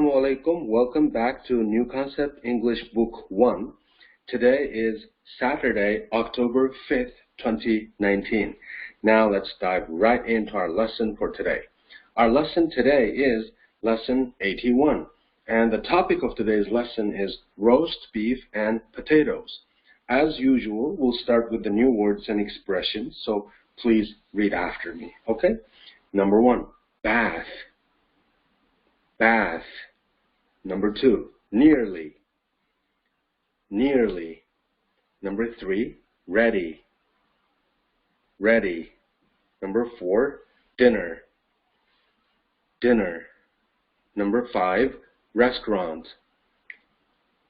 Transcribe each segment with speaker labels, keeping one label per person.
Speaker 1: Assalamu alaikum. Welcome back to New Concept English Book 1. Today is Saturday, October 5th, 2019. Now let's dive right into our lesson for today. Our lesson today is lesson 81. And the topic of today's lesson is roast beef and potatoes. As usual, we'll start with the new words and expressions, so please read after me, okay? Number 1, bath. Bath. Number 2, nearly. Nearly. Number 3, ready. Ready. Number 4, dinner. Dinner. Number 5, restaurant.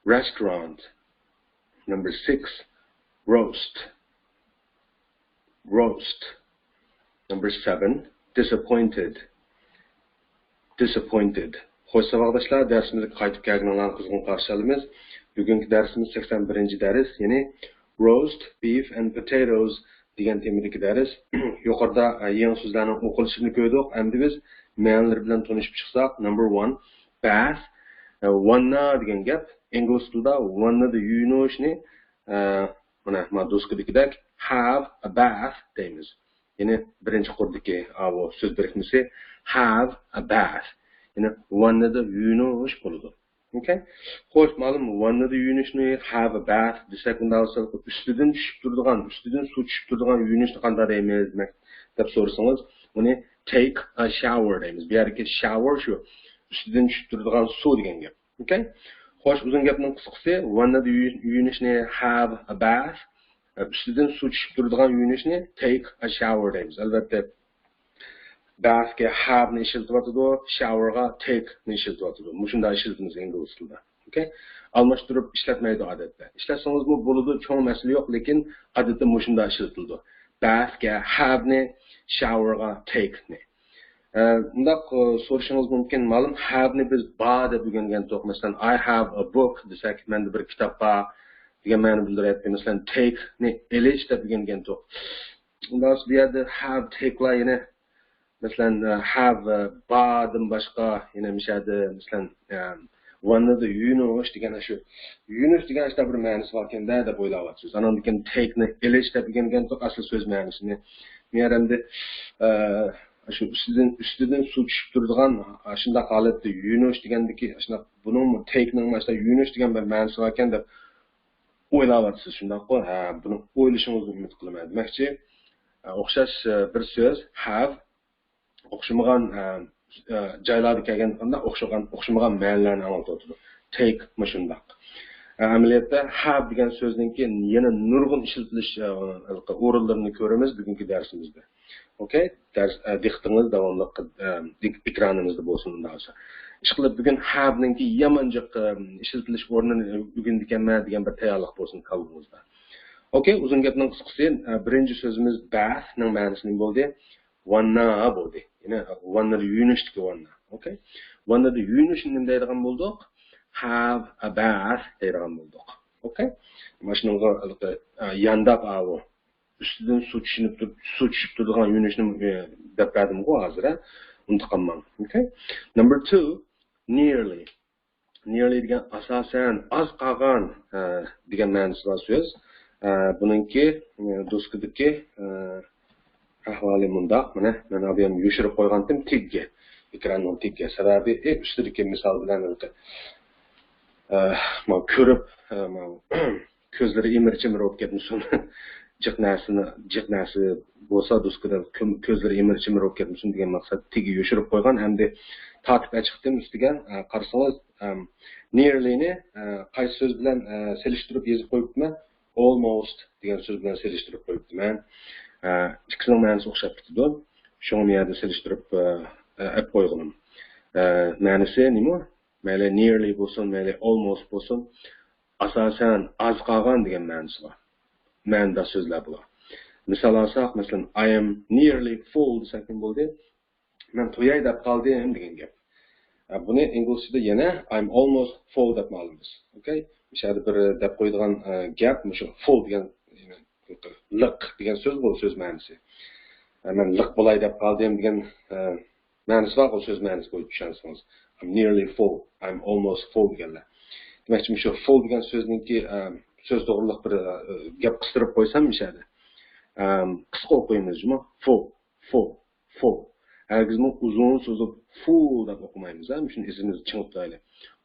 Speaker 1: Restaurant. Number 6, roast. Roast. Number 7, disappointed. Disappointed. Hoş arkadaşlar, dersimize qaytib kelganlarni qizg'in qarshi olamiz. Bugungi darsimiz 81-dars, ya'ni roast beef and potatoes degan temadagi dars. Yuqorida yangi so'zlarning o'qilishini ko'rdik. Endi biz ma'nolari bilan tanishib chiqsak, number 1, bath. Wanna degan gap, ingliz tilida wanna the yuvishni mana doskadagidek have a bath deymiz. Ya'ni birinchi qurdagi bu so'z birikmasi have a bath. Ya'ni wanna the yuvinish bo'ladi. Okay? Xo'sh, ma'lum wanna the yuvishni have a bath desak, unda ustidan tushib turadigan, ustidan suv tushib turadigan yuvinishni qanday deymiz deb so'rasangiz, uni take a shower deymiz. Bu yerga shower shu ustidan tushib turadigan suv degan gap. Okay? Xo'sh, uzun gapning qisqasi wanna the yuvinishni have a bath. Ustidan suv tushib turadigan yuvinishni take a shower deymiz. Albatta bathga have ni ishlatyapti, showerga take ni ishlatyapti. Mushunda ishlatamiz ingliz tilida. Okay? Almashtirib ishlatmaydi odatda. Ishlatsangiz bu bo'ladi, cho'ng masala yo'q, lekin odatda mushunda ishlatiladi. Bathga have ni, showerga take ni. Undaq so'rashingiz mumkin, ma'lum have ni biz ba deb o'rgangan to'q. Masalan, I have a book desak, menda bir kitob bor degan ma'no bildiryapti. Masalan, take ni elish deb o'rgangan to'q. Unda bu yerda have take la yana masalan have ba'dan boshqa yana mishadi. Masalan, one of the yunish degan shu yunish degan ishda bir ma'nosi bor ekanda deb o'ylayapsiz. Andan keyin take ni elish deb o'rgangan to'q asl so'z ma'nosini. Men endi shu ustidan suv tushib turadigan shunday holatda yunish degandiki, shunday buning take ning mana yunish degan bir ma'nosi bor ekan deb o'ylayapsiz. Shundaqmi? Ha, buni o'ylashingizni umid qilaman. Demakchi, o'xshash bir so'z have o'xshamagan joylarga kelganda o'xshamagan ma'nolarni anglatadi. Take mashundaq. Amaliyotda have degan so'zningki yana nurg'un ishlatilish o'rinlarini ko'ramiz bugungi darsimizda. Okay? Dars diqqatingiz davomli ekranimizda bo'lsin unda bo'lsa. Ishqilib bugun have ningki yamanjiq ishlatilish o'rnini o'rgandikanman degan bir tayyorlik bo'lsin qalbingizda. Okay, uzun gapning qisqasi birinchi so'zimiz bath ning ma'nosi nima bo'ldi? Wanna bo'ldi. Ya'ni wanna the yunishdagi wanna. Okay? Wanna the yunishni nima deydigan bo'ldik? Have a bath deydigan bo'ldik. Okay? Mana shunga yandab avo ustidan suv tushib turadigan yunishni deb berdim-ku hozir. Unutqanman. Okay? Number 2, nearly. Nearly degan asosan oz qolgan degan ma'nosi bor so'z. Buningki doskadagi ahvoli mundaq. Mana men bu yerni yoshirib qo'ygandim tigga. Ekranning tigga. Sababi ustidagi misol bilan men ko'rib, ko'zlari emirchimir bo'lib ketmisin. Jiqnasi bo'lsa doskada ko'zlari emirchimir bo'lib ketmisin degan maqsad tigga yoshirib qo'ygan. Endi tatib chiqdim ustiga. Qarasangiz nearly ni qaysi so'z bilan selishtirib yozib qo'yibman? Almost degan so'z bilan selishtirib qo'yibman. Ikkisining ma'nosi o'xshab ketdi. Shuni yerda selishtirib olib qo'yganman. Ma'nosi nima? Mayli nearly bo'lsin, mayli almost bo'lsin, asosan oz qolgan degan ma'nosi bor. Ma'noda so'zlar bor. Misol olsak, masalan, I am nearly full desak ham bo'ldi. Men to'yay deb qoldim degan gap. Buni inglizchada yana I'm almost full deb ma'lummiz. Okay? Mishada bir deb qo'ydigan gap, shu full degan liq degan so'z bu so'z ma'nosi. Men liq bo'lay deb qoldim degan ma'nosi bor, o so'z ma'nosi bo'yicha tushunsangiz. I'm nearly full, I'm almost full deganlar. Demakchi, shu full degan so'zningki so'z to'g'riliq bir gap qistirib qo'ysam mishadi. Qisqa o'qiymiz-mi? Full, full, full. Hargizmi uzun so'zib full deb o'qimaymiz, shuni esimizni chiqib qo'yaylik.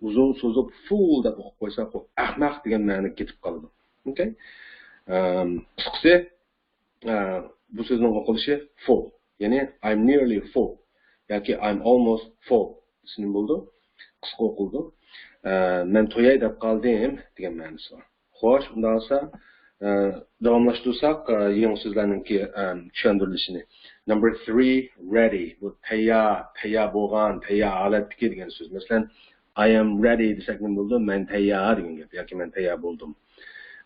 Speaker 1: Uzun so'zib full deb o'qib qo'ysak, bu ahmoq degan ma'noga ketib qoladi. Okay? Qisqasi bu so'zning o'qilishi full. Ya'ni I'm nearly full yoki I'm almost full. Shuni bo'ldi. Qisqa o'qildi. Men to'yay deb qoldim degan ma'nosi bor. Xo'sh, unda olsa davomlashtirsak yangi so'zlarningki tushuntirilishini. Number 3, ready. Bu tayyor bo'lgan, tayyor holatdagi degan so'z. Masalan, I am ready desak nima bo'ldi? Men tayyor degan gap yoki men tayyor bo'ldim.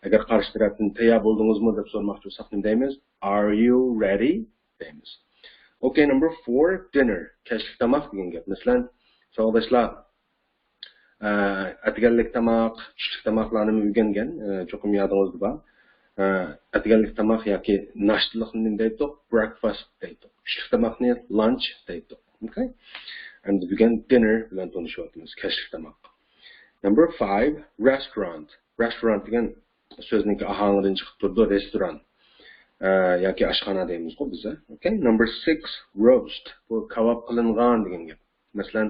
Speaker 1: Agar qarshi tarafdan tayyor bo'ldingizmi deb so'ramoqchi bo'lsak nima deymiz? Are you ready? deymiz. Okay, number 4, dinner. Kechki tomoq degan gap. Masalan, savodoshlar atganlik tomoq, tushlik tomoqlarni o'rgangan, cho'qim yodingizda bor. Atganlik tomoq yoki nashtalikni nima deydi? Breakfast deydi. Tushlik tomoqni lunch deydi. Okay? And bugun dinner bilan tanishyapmiz, kechki tomoq. Number 5, restaurant. Restaurant degan so'zningki aholidan chiqib turdi, restoran. Yoki oshxona deymiz-ku biz. Okay? Number 6, roast. Bu kebab qilingan degan gap. Masalan,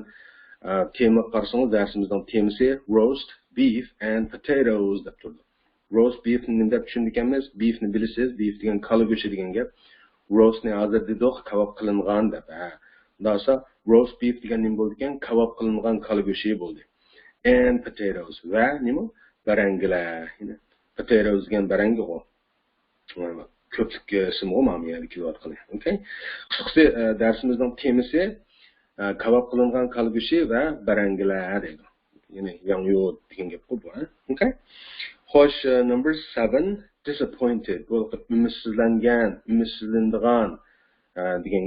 Speaker 1: tema qarasangiz darsimizning temasi roast beef and potatoes deb turdi. Roast beef ni deb tushunganmiz. Beef ni bilasiz, beef degan kala go'shti degan gap. Roast ni hozir dedik, kebab qilingan deb. Undasa roast beef degan nima bo'ldi ekan? Kebab qilingan kala go'shti bo'ldi. And potatoes va nima? Baranglar. Potatoes degan barangi qo'y. Ko'plik ismi ma'lum yani kelyapti qilay. Okay? Qisqasi darsimizning temasi kebab qilingan kala go'shti va baranglar deydi. Ya'ni yangi degan gap bu. Okay? Xo'sh, number 7, disappointed. Bu umitsizlanadigan degan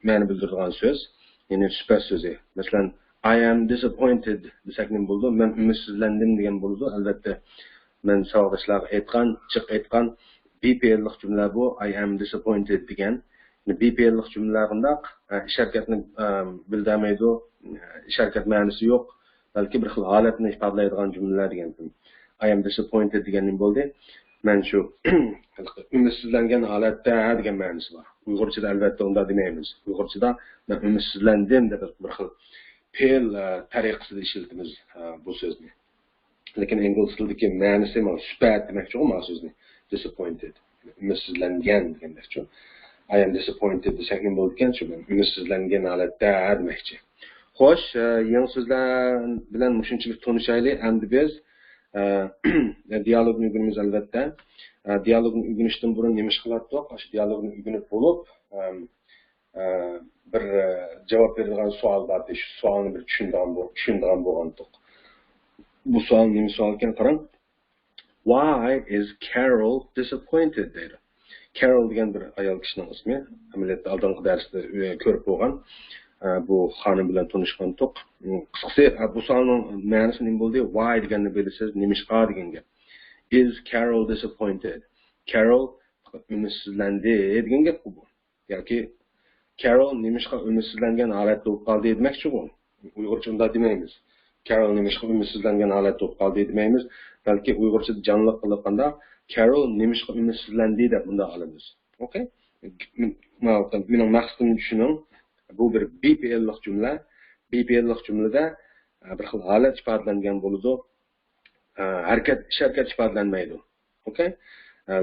Speaker 1: ma'no bildiradigan so'z. Ya'ni sifat so'zi. Masalan, I am disappointed desak nima bo'ldi? Men umitsizlandim degan bo'ldi. Albatta, men savodoshlarga aytgan BPL'lik jumla bu. I am disappointed degan. BPL'lik jumlalar qandaq? Ish harakatni bildirmaydi, ish harakat ma'nosi yo'q. Balki bir xil holatni ifodalaydigan jumlalar degan. I am disappointed degan nima bo'ldi? Men shu umitsizlangan holatda degan ma'nosi bor. Uyg'urchada albatta unda demaymiz. Uyg'urchada men umitsizlandim deb bir xil fe'l tariqasida ishlatamiz bu so'zni. Lekin ingliz tilidagi ma'nosi mana sifat demakchi-ku bu so'zni. Disappointed. Umitsizlangan degandir-ku. I am disappointed desak nima bo'ldi ekan? Shu umitsizlangan holatda demakchi. Xo'sh, yangi so'zlar bilan shunchalik tanishaylik. Endi biz dialogni o'rganamiz albatta. Dialogni o'rganishdan burun nima ish qilardik? Shu dialogni o'rganib bo'lib, bir javob beradigan savol bor. Shu savolni bir tushundigan bo'lgandik. Bu savol nima savol ekan qarang. Why is Carol disappointed deydi. Carol degan bir ayol kishining ismi. Amaliyotda oldingi darsda ko'rib bo'lgan. Bu xonim bilan tanishgandik. Qisqasi bu savolning ma'nosi nima bo'ldi? Why deganni bilasiz, nimishqa degan gap. Is Carol disappointed? Carol umitsizlandi degan gap bu. Yoki Carol nimishqa umitsizlangan holatda bo'lib qoldi demakchi bu. Uyg'urcha unda demaymiz. Carol nimishqa umitsizlangan holatda bo'lib qoldi demaymiz. Balki Uyg'urchada jonliq qilganda Carol nimishqa umitsizlandi deb bunda olamiz. Okay? Buning maqsadini tushuning. Bu bir BPL'lik jumla. BPL'lik jumlada bir xil holat ifodalangan bo'ladi. Ish harakat ifodalanmaydi. Okay?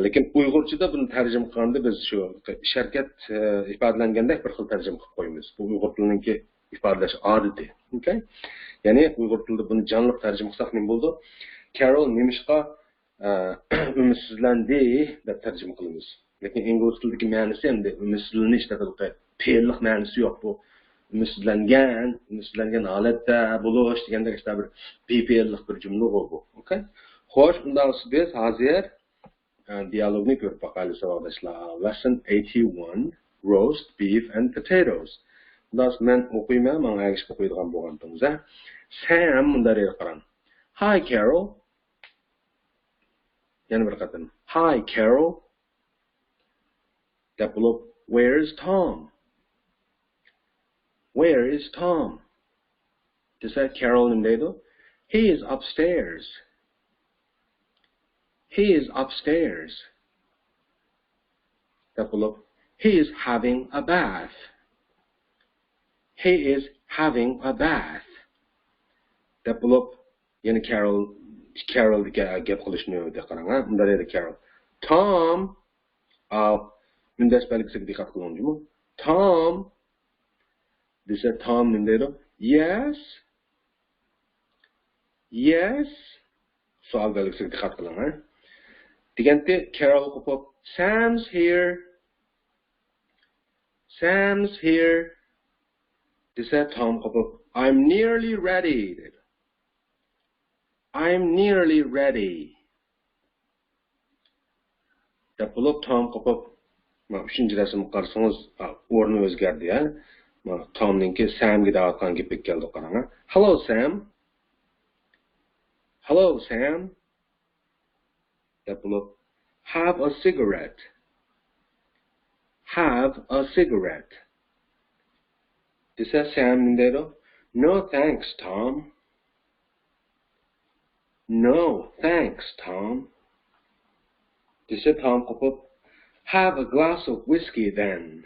Speaker 1: Lekin Uyg'urchada buni tarjima qilganda biz shu ish harakat ifodalanganda bir xil tarjima qilib qo'yamiz. Bu Uyg'ur tilininki ifodalash odati. Okay? Ya'ni Uyg'ur tilida buni jonliq tarjima qilsak nima bo'ldi? Carol nimishqa umitsizlandi deb tarjima qilamiz. Lekin ingliz tilidagi ma'nosi endi umitsizlanish deb fe'llik ma'nosi yo'q bu. Umitsizlangan holatda bo'lish deganda işte bir BPL'lik bir jumla bu. Okay? Xo'sh, undan biz hozir dialogni ko'rib boqaylik savodoshlar. Lesson 81, roast beef and potatoes. Undan men o'qiyman, menga agishib o'qiydigan bo'lganmiz. Sam bunday qarang. Hi Carol. Yana bir qatam. Hi Carol. Deb bo'lib, where's Tom? Where is Tom? desa Carol nima deydi? He is upstairs. He is upstairs. Deb bo'lib, he is having a bath. He is having a bath. Deb bo'lib, yana Carol gap qilishni qarang, ha? Bunda deydi Carol. Tom, bundash belgisiga diqqat qiling, Tom, desa Tom nima deydi? Yes. Yes. Savol belgisiga diqqat qiling, ha? Deganda Carol qo'pib, Sam's here. Sam's here. Desa Tom qo'pib, I'm nearly ready. I'm nearly ready. Deb bo'lib Tom qo'pib, mana 3-rasmni qarasangiz, o'rni o'zgardi, ha? Mana Tomningki Samga da'vatgan gapga keldi, qarang, ha? Hello Sam. Hello Sam. Deb bo'lib, have a cigarette. Have a cigarette. Desa Sam nima deydi? No thanks, Tom. No thanks, Tom. Desa Tom qo'pib, have a glass of whiskey then.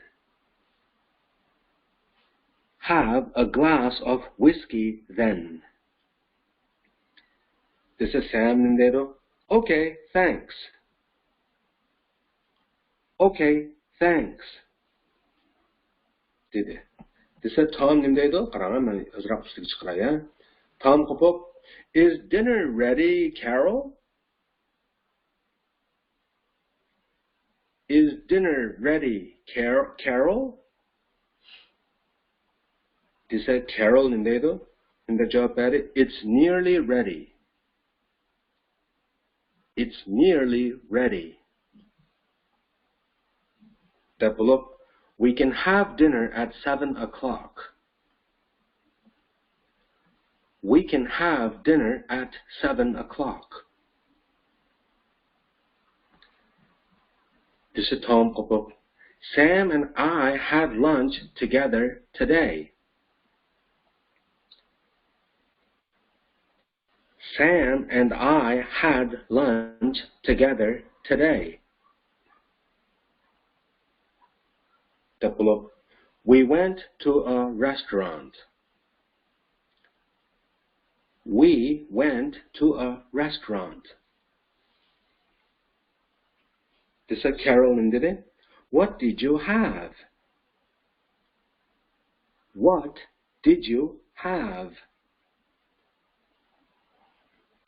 Speaker 1: Have a glass of whiskey then. Desa Sam nima deydi? Okay, thanks. Okay, thanks. Dedi. Desa Tom nima deydi? Qarang, men ozroq ustiga chiqaray, ha? Tom qo'pib, is dinner ready, Carol? Is dinner ready, Carol? Desa Carol nima deydi? Unda javob berdi, it's nearly ready. It's nearly ready. Deb bo'lib, we can have dinner at 7 o'clock. We can have dinner at 7 o'clock. This is Tom qo'pib, Sam and I had lunch together today. Sam and I had lunch together today. Deb bo'lib, we went to a restaurant. We went to a restaurant. Desa Carol nima dedi? What did you have? What did you have?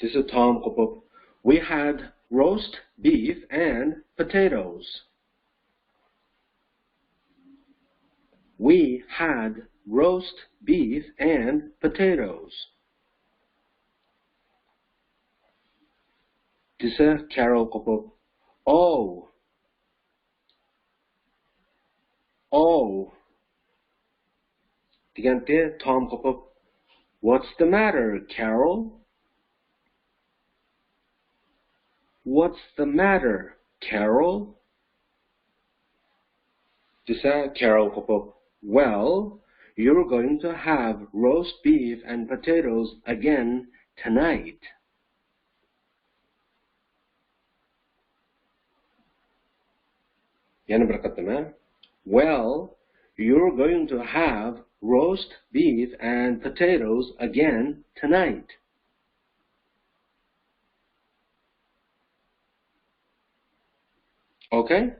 Speaker 1: Desa Tom qo'pib, we had roast beef and potatoes. We had roast beef and potatoes. Desa Carol qo'pib, oh. Deganda Tom qo'pib, what's the matter, Carol? What's the matter, Carol? Desa Carol qo'pib, well, you're going to have roast beef and potatoes again tonight. Yana bir qatam, ha? Well, you're going to have roast beef and potatoes again tonight. Okay?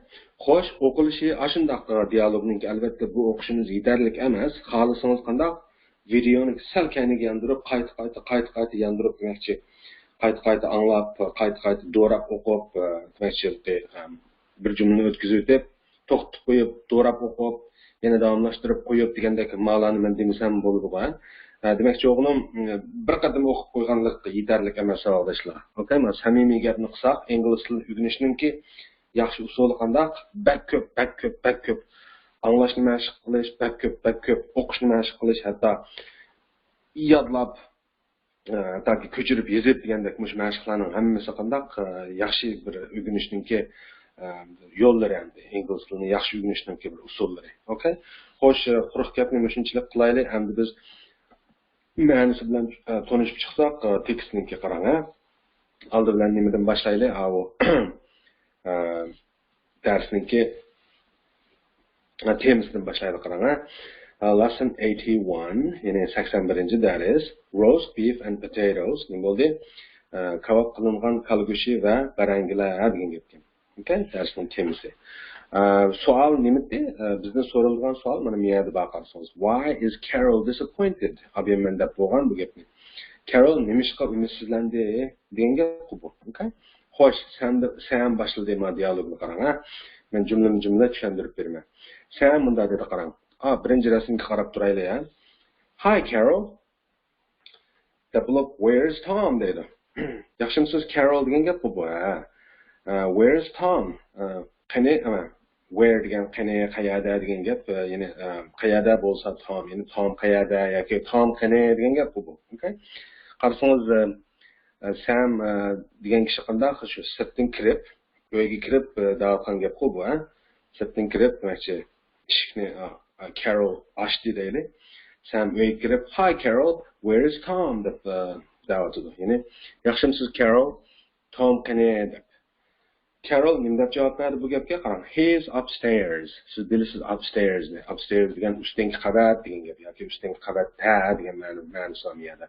Speaker 1: Xo'sh, o'qilishi ashundaq dialogning albatta bu o'qishimiz yetarlik emas. Xohlasangiz qanday videoni sal kaniga yondirib, qayta yondirib demakchi, qayta anglab, qayta do'rab o'qib, demakchi, bir jumlani o'tkazib deb, to'xtatib qo'yib, do'rab o'qib, yana davomlashtirib qo'yib degandek ma'noni men demasam bo'ladi-ku. Demakchi, o'g'lim bir qadam o'qib qo'yganlik yetarlik emas, savoldoshlar. Okay, men samimiy gapni qilsaq, ingliz tilini o'rganishninki yaxshi usuli qanday? Bak ko'p anglashni mashq qilish, bak ko'p o'qishni mashq qilish, hatto yodlab yoki ko'chirib yozib degandek mush mashqlarning hammasi qanday yaxshi bir o'rganishninki yo'llari endi, ingliz tilini yaxshi o'rganishninki bir usullari. Okay? Xo'sh, quruq gapni shunchalik qilaylik, endi biz ma'nosi bilan tanishib chiqsak, tekstniki qarang. Oldi bilan nimadan boshlaylik? Bu darsniki temasidan boshlaylik qarang. Lesson 81, ya'ni 81 dars, roast beef and potatoes. Nima bo'ldi? Kebab qilingan kalgo'shi va barangilar degan gap. Okay, darsning temasi. Savol nima edi? Bizdan so'ralgan savol mana bu yerda baqarsangiz. Why is Carol disappointed? Abiman deb bo'lgan bu gapni. Carol nimishqa umidsizlandi degan gap bu. Okay? Xo'sh, sen boshladingmi dialogni qarang. Men jumla tushuntirib beraman. Sen bunda dedi qarang. Birinchi rasmga qarab turaylik, ha. Hi Carol. Develop, where's Tom dedi. Yaxshimisiz Carol degan gap bu. Where's Tom? Qani, where degan qani, qayerda degan gap, ya'ni qayerda bo'lsa Tom, ya'ni Tom qayerda yoki Tom qani degan gap bu. Okay? Qarasangiz Sam degan kishi qanday shu sirtdan kirib, uyga kirib davotgan gap bu, ha? Sirtdan kirib, demakchi eshikni Carol ochdi deylik. Sam uyga kirib, "Hi Carol, where is Tom?" deb davotidi. Ya'ni yaxshimisiz Carol, Tom qani deb. Carol nima deb javob berdi bu gapga? Qarang. He's upstairs. Siz bilasiz upstairs ni. Upstairs degan ustki qavat degan gap yoki ustki qavatda degan ma'nosi ham yerda.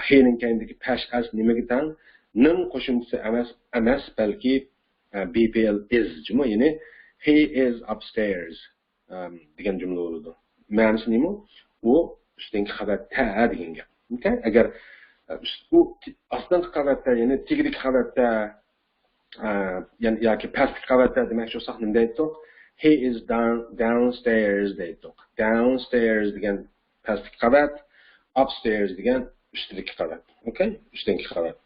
Speaker 1: He'ning kendiki past as nimaga tang? Ning qo'shimchasi emas balki BPL is jumla, ya'ni he is upstairs degan jumla bo'ladi. Ma'nosi nima? U ustki qavatda degan gap. Okay? Agar u aslan qavatda, ya'ni tigrik qavatda yoki pastki qavatda demoqchi bo'lsak nima deydik? He is downstairs deydik. Downstairs degan pastki qavat, upstairs degan ustki qavat. Okay? Ustki qavat.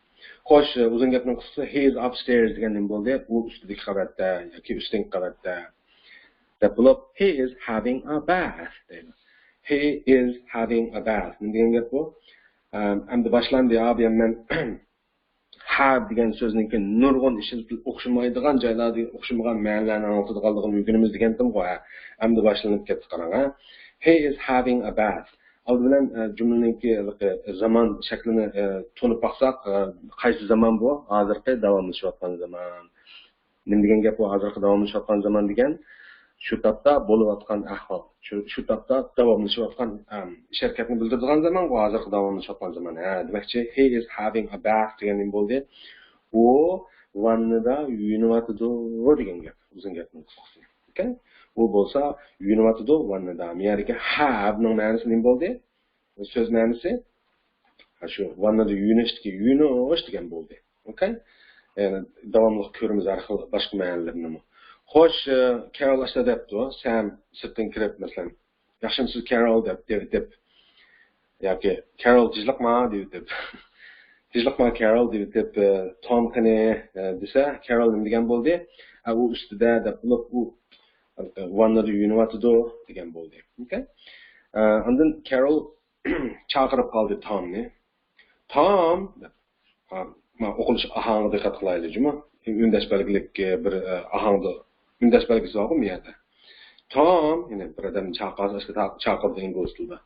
Speaker 1: Xo'sh, uzun gapning qisqasi he is upstairs degan nima bo'ldi? U ustki qavatda yoki ustki qavatda. Deb bo'lib, he is having a bath deydi. He is having a bath. Nima degan gap bu? Endi boshlandi abi men have degan so'zningki nurg'un ishilib o'xshamaydigan joylarda o'xshamagan ma'nolarni anglatadiganligini o'rganamiz degandim qo'y. Endi boshlanib ketdi qarang. He is having a bath. Oldi bilan jumlaningki zamon shaklini to'nib baqsaq, qaysi zamon bu? Hozirgi davomlashayotgan zaman. Nima degan gap bu? Hozirgi davomlashayotgan zaman degan shu topda bo'layotgan ahvol, shu topda davomlashayotgan sharkatni bildiradigan zaman bu hozirgi davomlashayotgan zaman. Demakchi he is having a bath degan nima bo'ldi? U vannada yuyunyapti degan gap, uzun gapning qisqasi. Okay? U bo'lsa yuyunyapti vannada. Miyarga have ning ma'nosi nima bo'ldi? So'z ma'nosi shu vannada yuyunish degan bo'ldi. Okay? Yani davomli ko'rimiz orqali boshqa ma'nolarni. Xo'sh, Carol ashta debdi, Sam sirtdan kirib, masalan, yaxshimisiz Carol deb yoki Carol tijliqma deb tijliqma Carol deb Tom qani desa, Carol nima degan bo'ldi? U ustida deb u vannada yuyunyapti degan bo'ldi. Okay? Ondan Carol chaqirib qoldi Tomni. Tom deb o'qilish ahangida diqqat qilaylikmi? Undash belgilik bir ahangda undash belgisi bormi bu yerda? Tom, ya'ni bir odam chaqirdi ingliz tilida.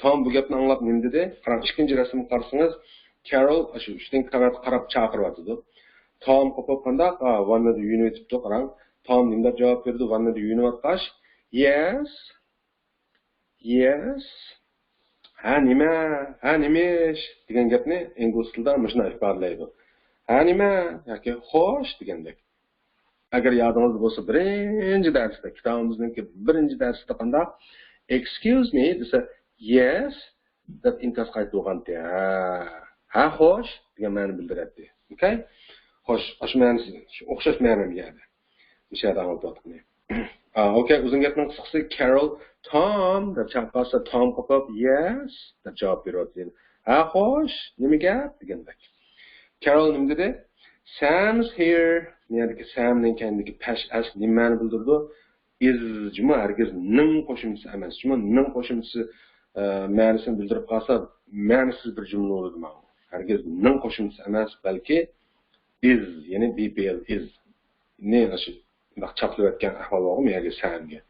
Speaker 1: Tom bu gapni anglab nima dedi? Qarang, ikkinchi rasmga qarasangiz, Carol shu ustidan qarab chaqiryapti. Tom qo'pib qandaq vannada yuyunyapti, qarang. Tom nima deb javob berdi? Vannada yuyunyapqash. Yes. Nimish degan gapni ingliz tilida mana shunday ifodalaydi. Nima yoki xo'sh degandek. Agar yodingizda bo'lsa, birinchi darsda, kitobimizningki birinchi darsda qanday excuse me desa yes deb inkas qaytib o'qandi. Xo'sh degan ma'ni bildiradi. Okay? Xo'sh, shu ma'nosi, o'xshash ma'no beradi. O'sha yerda aytdim. Okay, uzun gapning qisqasi Carol Tom deb chaqirsa Tom qo'pib yes deb javob beradi. Xo'sh, nima gap degandek. Carol nima dedi? Sam's here. Niyadagi Samning kendiki past as nimani bildirdi? Is juma hargiz ning qo'shimchasi emas. Juma ning qo'shimchasi ma'nosini bildirib qolsa, ma'nosiz bir jumla bo'ladi mana. Hargiz ning qo'shimchasi emas, balki is, ya'ni BPL is. Ne shu baq chaqlayotgan ahvol bormi yoki Samga.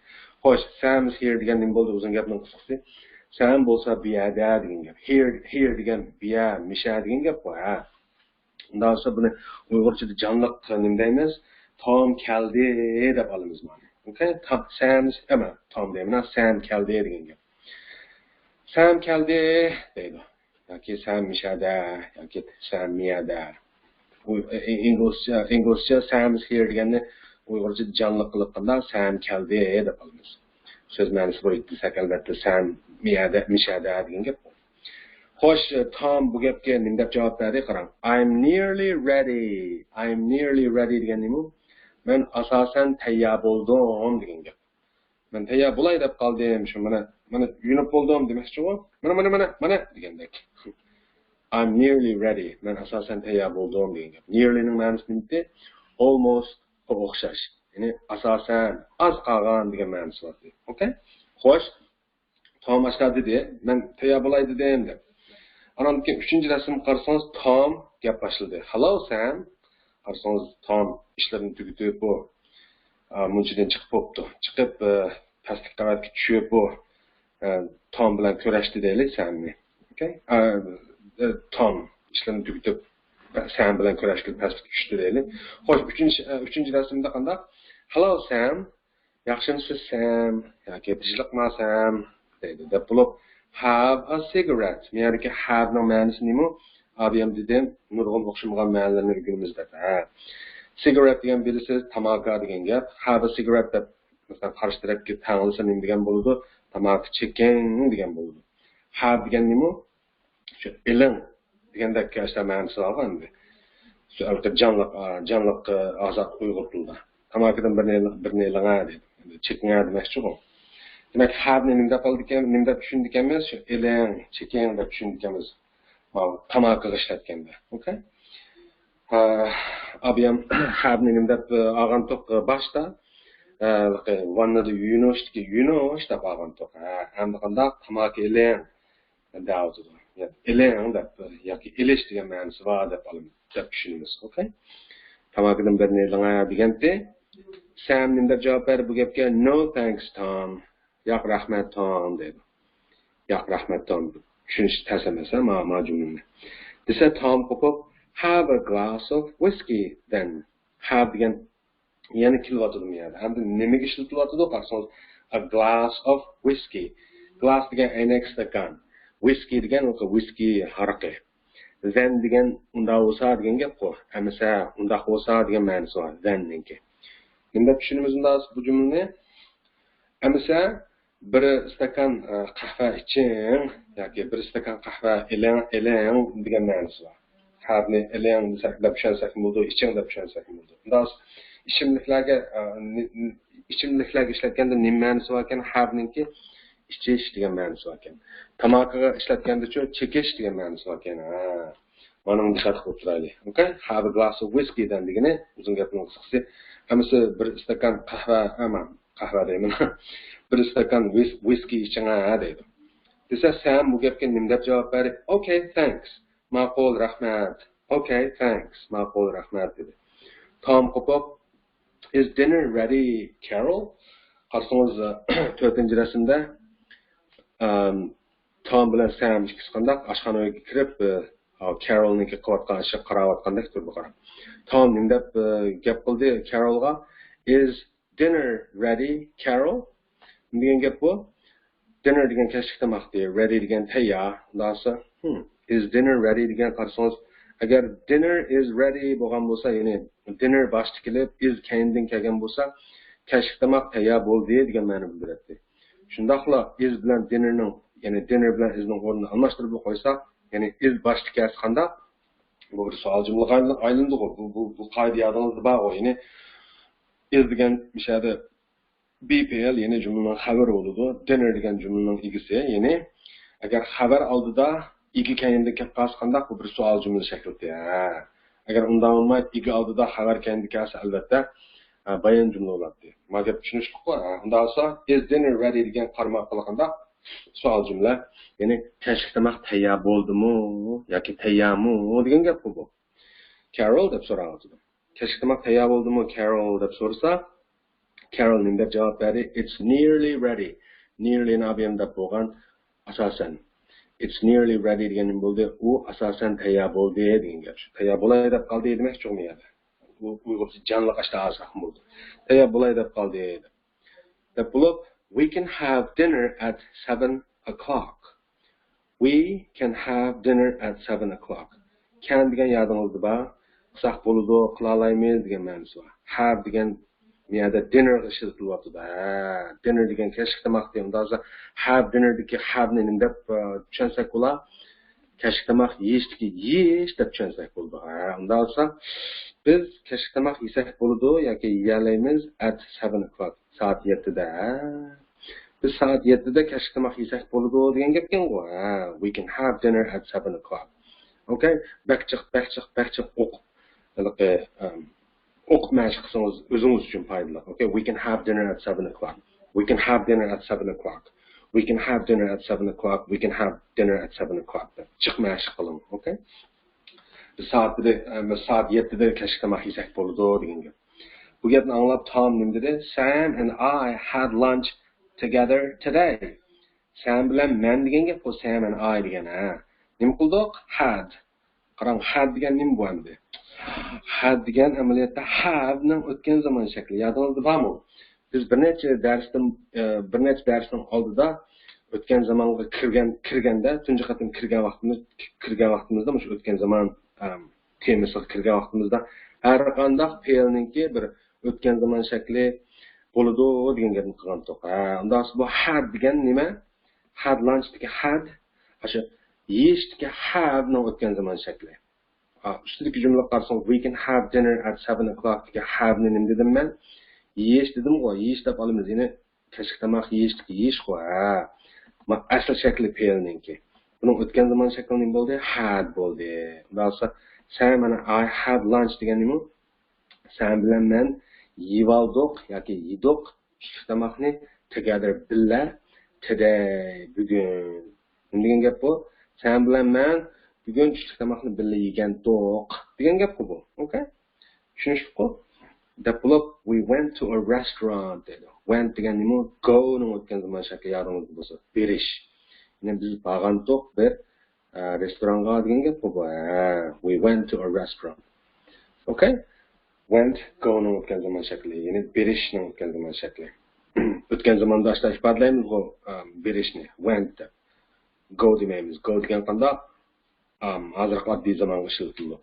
Speaker 1: Xo'sh, Sam's here degan nima bo'ldi? O'zing gapning qisqasi. Sam bo'lsa bu yerda degan gap. Here degan bu yer, misha degan gap bor. Undan sonra buni Uyg'urchada jonliq nima deymiz? Tom keldi deb olamiz mana. Okay? Sam's ama Tom deyman, Sam keldi degan gap. Sam keldi deydi. Yoki Sam mishada, yoki Sam miyada. Engilizcha Sam's here deganni Uyg'urcha jonliq qilib qanda Sam keldi deb olamiz. Söz ma'nosi bor desak albatta Sam miyada, mishada degan gap. Xo'sh, Tom bu gapga nima deb javob berdi? Qarang. I'm nearly ready degan nima? Men asosan tayyor bo'ldim degan gap. Men tayyor bo'lay deb qoldim, shu mana yunib bo'ldim demoqchi-ku. Mana degandek. I'm nearly ready. Men asosan tayyor bo'ldim degan gap. Nearly ning ma'nosi nima? Almost o'xshash. Ya'ni asosan az qolgan degan ma'nosi bor. Okay? Xo'sh, Tom ashta dedi, men tayyor bo'lay dedim deb. Anam ki 3. rasm qarasangiz Tom gap boshladi. Hello Sam. Qarasangiz Tom ishlarini tugatib bu munchidan chiqib bo'pti. Chiqib pastki qavatga tushib bu Tom bilan ko'rashdi deylik Samni. Okay? Tom ishlarini tugatib Sam bilan ko'rashga pastga tushdi deylik. Xo'sh, 3. rasmda qanday? Hello Sam. Yaxshimisiz Sam? Yoki tinchlikmi Sam? deydi. Deb bo'lib have a cigarette. Me'yorga have no ma'nosi nima? Abiyam dedim, nurg'un o'xshamagan ma'nolarni o'rganimizda. Cigarette degan bilasiz, tamaki degan gap. Have a cigarette deb masalan qarshi tarafga tanglasa nima degan bo'ladi? Tamaki checking degan bo'ladi. Have degan nima? Shu iling degandek kashta ma'nosi olgandi. Shu albatta jonliq ozod Uyg'ur tilida. Tamakidan bir neylanga dedi. Checking demoqchi-ku. Demek have nima deb tushundik emas, shu elang, checking deb tushundik emas. Tamaki ishlatganda. Okay? Abiyam have nima deb olgan to'q boshda vannada yuyinish deb olgan to'q. Hamda qanday tamaki elang deb elang deb yoki elish degan ma'nosi bor deb tushunamiz. Okay? Tamakidan bir neylanga deganda Sam nima deb javob berdi bu gapga? No thanks Tom. Yo'q, rahmat Tom dedi. Yo'q, rahmat Tom. Tushunish tez emas, ma jumlani. Desa Tom qo'pib, have a glass of whiskey then. Have degan yana kilyotdi bu yerda. Hamda nimaga ishlatilyotdi? Qarsangiz, a glass of whiskey. Glass degan aynak stakan. Whiskey degan whiskey haraqi. Then degan unda bo'lsa degan gap qo'y. Amasa unda bo'lsa degan ma'nosi bor. Then niki. Nima tushunimiz unda bu jumlani? Amasa bir stakan qahva iching yoki bir stakan qahva elang degan ma'nosi bor. Havni elang deb tushunsak bo'ldi, iching deb tushunsak bo'ldi. Bunday ichimliklarga ishlatganda nima ma'nosi bor ekan? Havninki ichish degan ma'nosi bor ekan. Tamakiga ishlatganda-chi chekish degan ma'nosi bor ekan. Mana buni diqqat qilib turaylik. Okay? Have a glass of whiskey dan degani uzun gapning qisqasi. Hamisi bir stakan qahva deyman. Bir stakan whiskey iching'a deydi. Desa Sam bu gapga nima deb javob berdi? Okay, thanks. Ma'qul, rahmat. Okay, thanks. Ma'qul, rahmat dedi. Tom qo'pib, is dinner ready, Carol? Qarsangiz 4-rasmda Tom bilan Sam ikkisi qanday oshxonaga kirib Carolniki qilayotgan ishga qarayotgandek turdi qarab. Tom nima deb gap qildi Carolga? Is dinner ready, Carol? Degan gap bu. Dinner degan kechki tamoqdi, ready degan tayyor. Dasa, is dinner ready degan qarsangiz, agar dinner is ready bo'lgan bo'lsa, ya'ni dinner boshda kelib is keyindan kelgan bo'lsa, kechki tamoq tayyor bo'ldi degan ma'no bildiradi. Shundaqla is bilan dinnerning, ya'ni dinner bilan isning o'rnini almashtirib qo'ysak, ya'ni is boshda kelsa qanday? Bu bir savol jumlaga aylandi. Bu qoida yodingizda bor, ya'ni is degan mishada BPL yeni cümlenin xabar oldu. Dinner degan cümlenin igisi, yeni agar xabar oldida igi kayinda kelib qolsa bu bir savol jumla shaklida. Agar undan olmay igi oldida xabar kayinda kelsa albatta bayon jumla bo'ladi. Ma gap tushunishliqmi? Unda olsa is dinner ready degan qarmoq qilganda savol jumla, ya'ni kechki tamoq tayyor bo'ldimi yoki tayyormi degan gap bu. Carol deb so'radi. Kechki tamoq tayyor bo'ldimi Carol deb so'rasa, Carol nima deb javob berdi? It's nearly ready. Nearly nabiyam deb bo'lgan asosan it's nearly ready deganim bo'ldi. U asosan tayyor bo'ldi degan gap. Tayyor bo'lay deb qoldi demak cho'g'mayadi. Bu Uyg'urcha jonliq ashta azaq bo'ldi. Tayyor bo'lay deb qoldi. Deb bo'lib, we can have dinner at 7 o'clock. We can have dinner at 7 o'clock. Can degan yodingizda bor. Qisaq bo'ladi, qila olamiz degan ma'nosi bor. Have degan miyada dinner ishlatilibdi. Dinner degan kechki tomoq deydi. Hozir have dinner deki have ni deb tushunsak bo'lar. Kechki tomoq yeyish deb tushunsak bo'ladi. Unda olsa biz kechki tomoq yesak bo'ladi yoki yeyalaymiz at 7 o'clock. Soat 7da. Biz soat 7da kechki tomoq yesak bo'ladi degan gapken qo'y. We can have dinner at 7 o'clock. Okay? Bakchiq o'q. O'qitmash qilsangiz o'zingiz uchun foydali. Okay, we can have dinner at 7 o'clock. We can have dinner at 7 o'clock. We can have dinner at 7 o'clock. We can have dinner at 7 o'clock. Chiqmash qiling, okay? Soat 7da kechki tomoq yesak bo'ladi degan gap. Bu gapni anglab Tom nima dedi? Sam and I had lunch together today. Sam bilan men degan gap, bu Sam and I degan ha. Nima qildik? Had. Qarang, had degan nima bu endi? Had degan amaliyotda have ning o'tgan zamon shakli. Yodingizda bormi? Biz bir necha darsning oldida o'tgan zamonga kirganda, tunji qatim kirgan vaqtimizda, o'sha o'tgan zamon temasiga kirgan vaqtimizda har qanday fe'lningki bir o'tgan zamon shakli bo'ladi degan gapni qilgan to'q. Unda bu had degan nima? Had lunch degan had, o'sha yeyishdagi have ning o'tgan zamon shakli. Üstüdeki cümle qarsangiz, we can have dinner at 7 o'clock degan have ni nima dedim men? Yeyish dedim qo'y, yeyish deb olamiz. Ya'ni kechki tomoq yeyish qo'y. Ma asl shakli fe'lningki. Buning o'tgan zamon shakli nima bo'ldi? Had bo'ldi. Bo'lsa Sam and I had lunch degan nima? Sam bilan men yeb oldik yoki yedik tushlik tomoqni together billa today bugun. Nima degan gap bu? Sam bilan men bugun tushlik tomoqni birga yegan to'q degan gap bu. Okay? Tushunishibmi? Deb bo'lib, we went to a restaurant dedi. Went degan nima? Go ning o'tgan zamon shakli yodingizda bo'lsa, berish. Ya'ni biz borgan to'q bir restoranga degan gap bu. We went to a restaurant. Okay? Went go ning o'tgan zamon shakli, ya'ni berish ning o'tgan zamon shakli. O'tgan zamonda ashta ifodalaymiz bu berishni. Went. Go demaymiz. Go degan qanday hozirgi oddiy zamonga ishlatildi.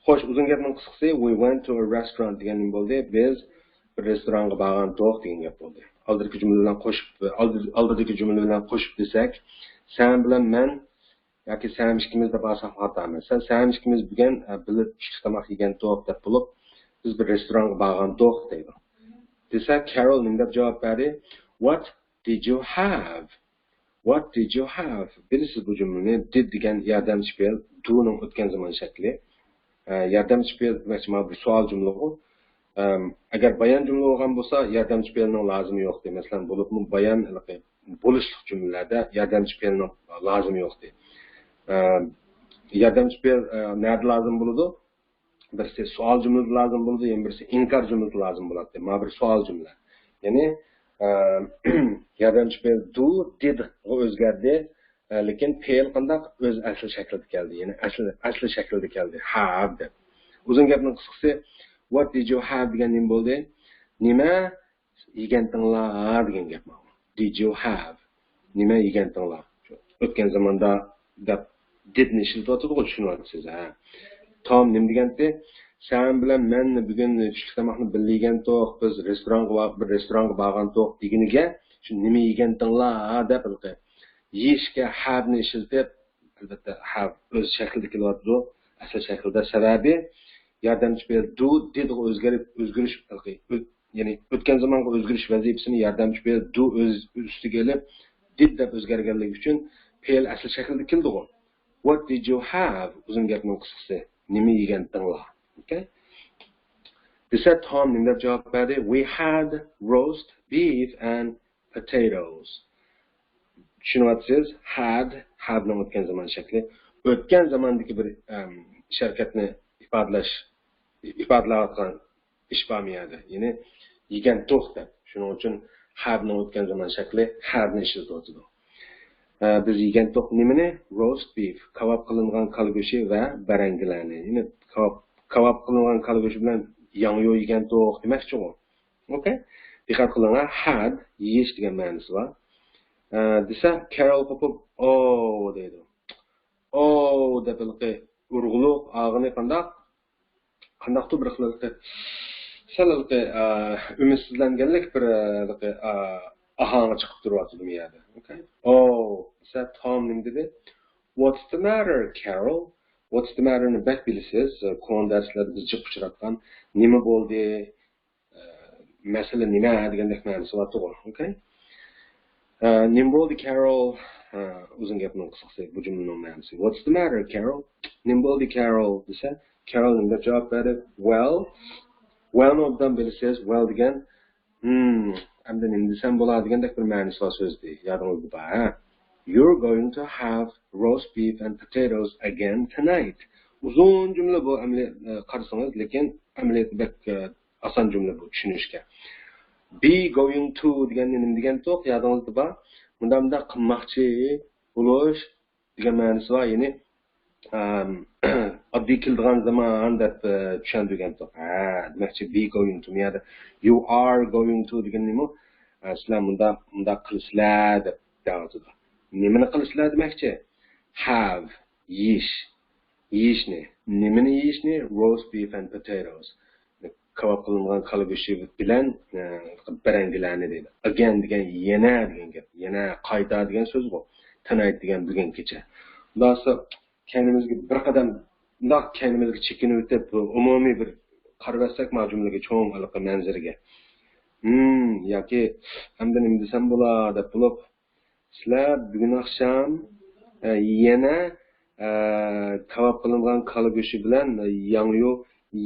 Speaker 1: Xo'sh, uzun gapning qisqasi we went to a restaurant degan nima bo'ldi? Biz bir restoranga borgan to'q degan gap bo'ldi. Oldingi jumla bilan qo'shib desak, Sam bilan men yoki Sam ikkimiz deb olsak xato emas. Sam ikkimiz bugun birga tushlik tomoq yegan to'q deb bo'lib, biz bir restoranga borgan to'q deydi. Desak, Carol nima deb javob berdi? What did you have? What did you have? Bilasiz bu jumlani did degan yordamchi fe'l, do ning o'tgan zamon shakli. Yordamchi fe'l demakchi bu savol jumla bu. Agar bayon jumla bo'lgan bo'lsa, yordamchi fe'lning lozimi yo'q deydi. Masalan, bo'libmi bayon bo'lishlik jumlalarda yordamchi fe'lning lozimi yo'q deydi. Yordamchi fe'l nerede lozim bo'ladi? Birisi savol jumlasi lozim bo'ladi, yana birisi inkor jumlasi lozim bo'ladi. Mana bir savol jumla. Ya'ni yordamchi fe'l do, did o'zgardi, lekin fe'l qanday o'z asl shaklida keldi. Ya'ni asl shaklida keldi. Have deb. Uzun gapning qisqasi what did you have degan nima bo'ldi? Nima yegantinglar degan gap bu. Did you have? Nima yegantinglar? O'tgan zamonda deb did ni ishlatib tushunyapsiz ha. Tom nima degandi? Sen bilan men bugun tushlik tomoqni birga yegan to'q, biz restoranga borgan to'q deginiga shu nima yegantinglar deb yeyishga have ni ishlatib, albatta have o'z shaklida kelyapti, asl shaklda sababi yordamchi fe'l do did o'zgarish, ya'ni o'tgan zamonga o'zgarish vazifasini yordamchi fe'l do o'z ustiga olib did deb o'zgarganligi uchun fe'l asl shaklda keldi. What did you have? Uzun gapning qisqasi nima yegantinglar? Okay? Desa Tom nima deb javob berdi? We had roast beef and potatoes. Tushunyapsiz? Had ning o'tgan zamon shakli. O'tgan zamondagi bir sharkatni ifodalayotgan ish bo'lmaydi. Ya'ni yegan to'q deb. Shuning uchun Have'ning o'tgan zaman shakli hadni ishlatyapti. Biz yegan to'q nimani? Roast beef, kebab qilingan kal go'shi va barangilarni. Ya'ni kebab qilingan kal go'shi bilan yangyo yegan to'q demakchi u. Okay? Diqqat qilinglar, had yeyish degan ma'nosi bor. Desa Carol popib deydi. Deb urg'uluq og'ini qandaqdir bir xilda salqi umidsizlanganlik bir ahanga chiqib turyapti bu yerda. Okay? Desa Tom nim dedi? What's the matter, Carol? What's the matter ni bak bilasiz, kon darslarda biz jiq uchratgan nima bo'ldi? Masala nima degandek ma'nosi bor to'g'ri. Okay? Nima bo'ldi, Carol? Uzun gapning qisqasi bu jumlaning ma'nosi. What's the matter, Carol? Nima bo'ldi, Carol? Desa Carol nima javob berdi? Well nobdan bilasiz, well degan endi nima desam bo'ladi degandek bir ma'nosi bor so'zda. Yodingizda bor. You're going to have roast beef and potatoes again tonight. Uzun jumla bu qarasangiz, lekin amaliyotda oson jumla bu tushunishga. Be going to degan nima degan to'q yodingizda bor. Bunda qilmoqchi bo'lish degan ma'nosi bor, ya'ni oddiy keladigan zaman deb tushundirgan to'q. Demakchi be going to miyada you are going to degan nima? Sizlar bunda qilisizlar deb deyapti. Nimani qilisizlar demakchi? Have yeyishni. Nimani yeyishni? Roast beef and potatoes. Kebab qilingan kal go'shi bilan barangilarni deydi. Again degan yana degan gap. Yana qayta degan so'z bu. Tonight degan bugun kecha. Bundan kendimizga bir qadam bundoq kendimizga chekinib o'tib umumiy bir qarab olsak majumlaga cho'ng aloqa manzaraga. Yoki hamda nima desam bo'ladi deb bo'lib sizlar bugun oqshom yana kebab qilingan kal go'shi bilan yangyo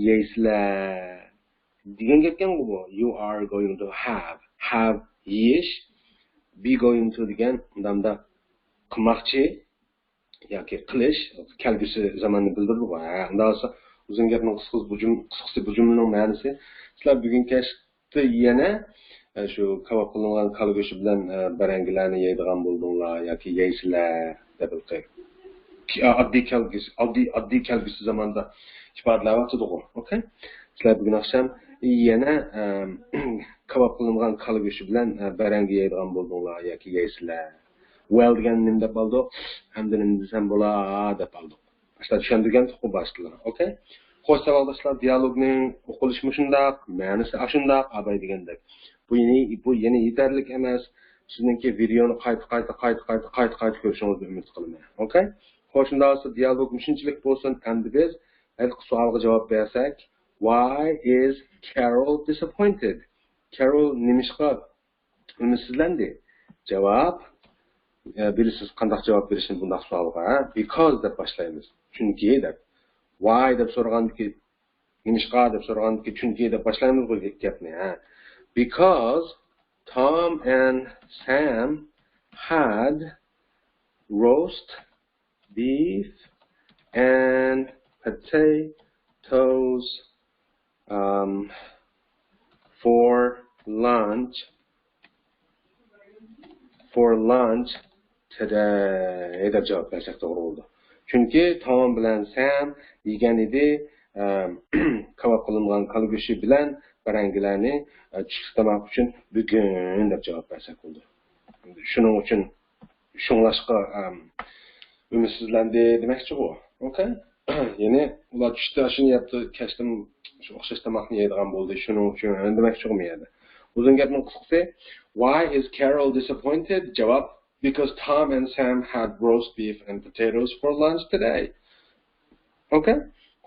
Speaker 1: yeysizlar degan gapkan bu. You are going to have yeyish, be going to degan undanda qilmoqchi yoki qilish kelgusi zamonni bildiradi bu. Undan so'ng uzun gapning qisqasi bu jumlaning ma'nosi sizlar bugun kashda yana shu kebab qilingan kal go'shi bilan barangilarni yeydigan bo'ldinglar yoki yeysizlar deb oddiy kelgusi zamonda ifodalayapti to'g'ri. Okay? Sizlar bugun oqshom yana kebab qilingan kal go'shi bilan barangi yeydigan bo'ldinglar yoki yeysizlar. Well degan nima deb oldik? Hamda nima desam bo'ladi deb oldik. Ashla tushundirgan to'q boshlar. Okay? Xo'sh, savoldoshlar, dialogning o'qilishi shundoq, ma'nosi shundoq, abay degandek. Bu yana yetarli emas. Sizningki videoni qayta ko'rishingizni umid qilaman. Okay? Xo'sh, shunda olsa dialog shunchalik bo'lsin, endi biz savolga javob bersak, why is Carol disappointed? Carol nimishqa umidsizlandi? Javob bilasiz qanday javob berishni bunday savolga? Because deb boshlaymiz. Chunki deb. Why deb so'ragandiki, nimishqa deb so'ragandiki, chunki deb boshlaymiz bu gapni. Because Tom and Sam had roast beef and potatoes for lunch today deb javob bersak to'g'ri bo'ldi. Chunki Tom bilan Sam yegan edi kebab qilingan kal go'shi bilan barangilarni tushirmoq uchun bugun deb javob bersak bo'ldi. Shuning uchun shunglashqa umidsizlandi demakchi bu. Okay? Ya'ni ular tushda shuni yapti, kashdim shu o'xshash tomoqni yeydigan bo'ldi. Shuning uchun demakchi bu yerda. Uzun gapning qisqasi, why is Carol disappointed? Javob, because Tom and Sam had roast beef and potatoes for lunch today. Okay?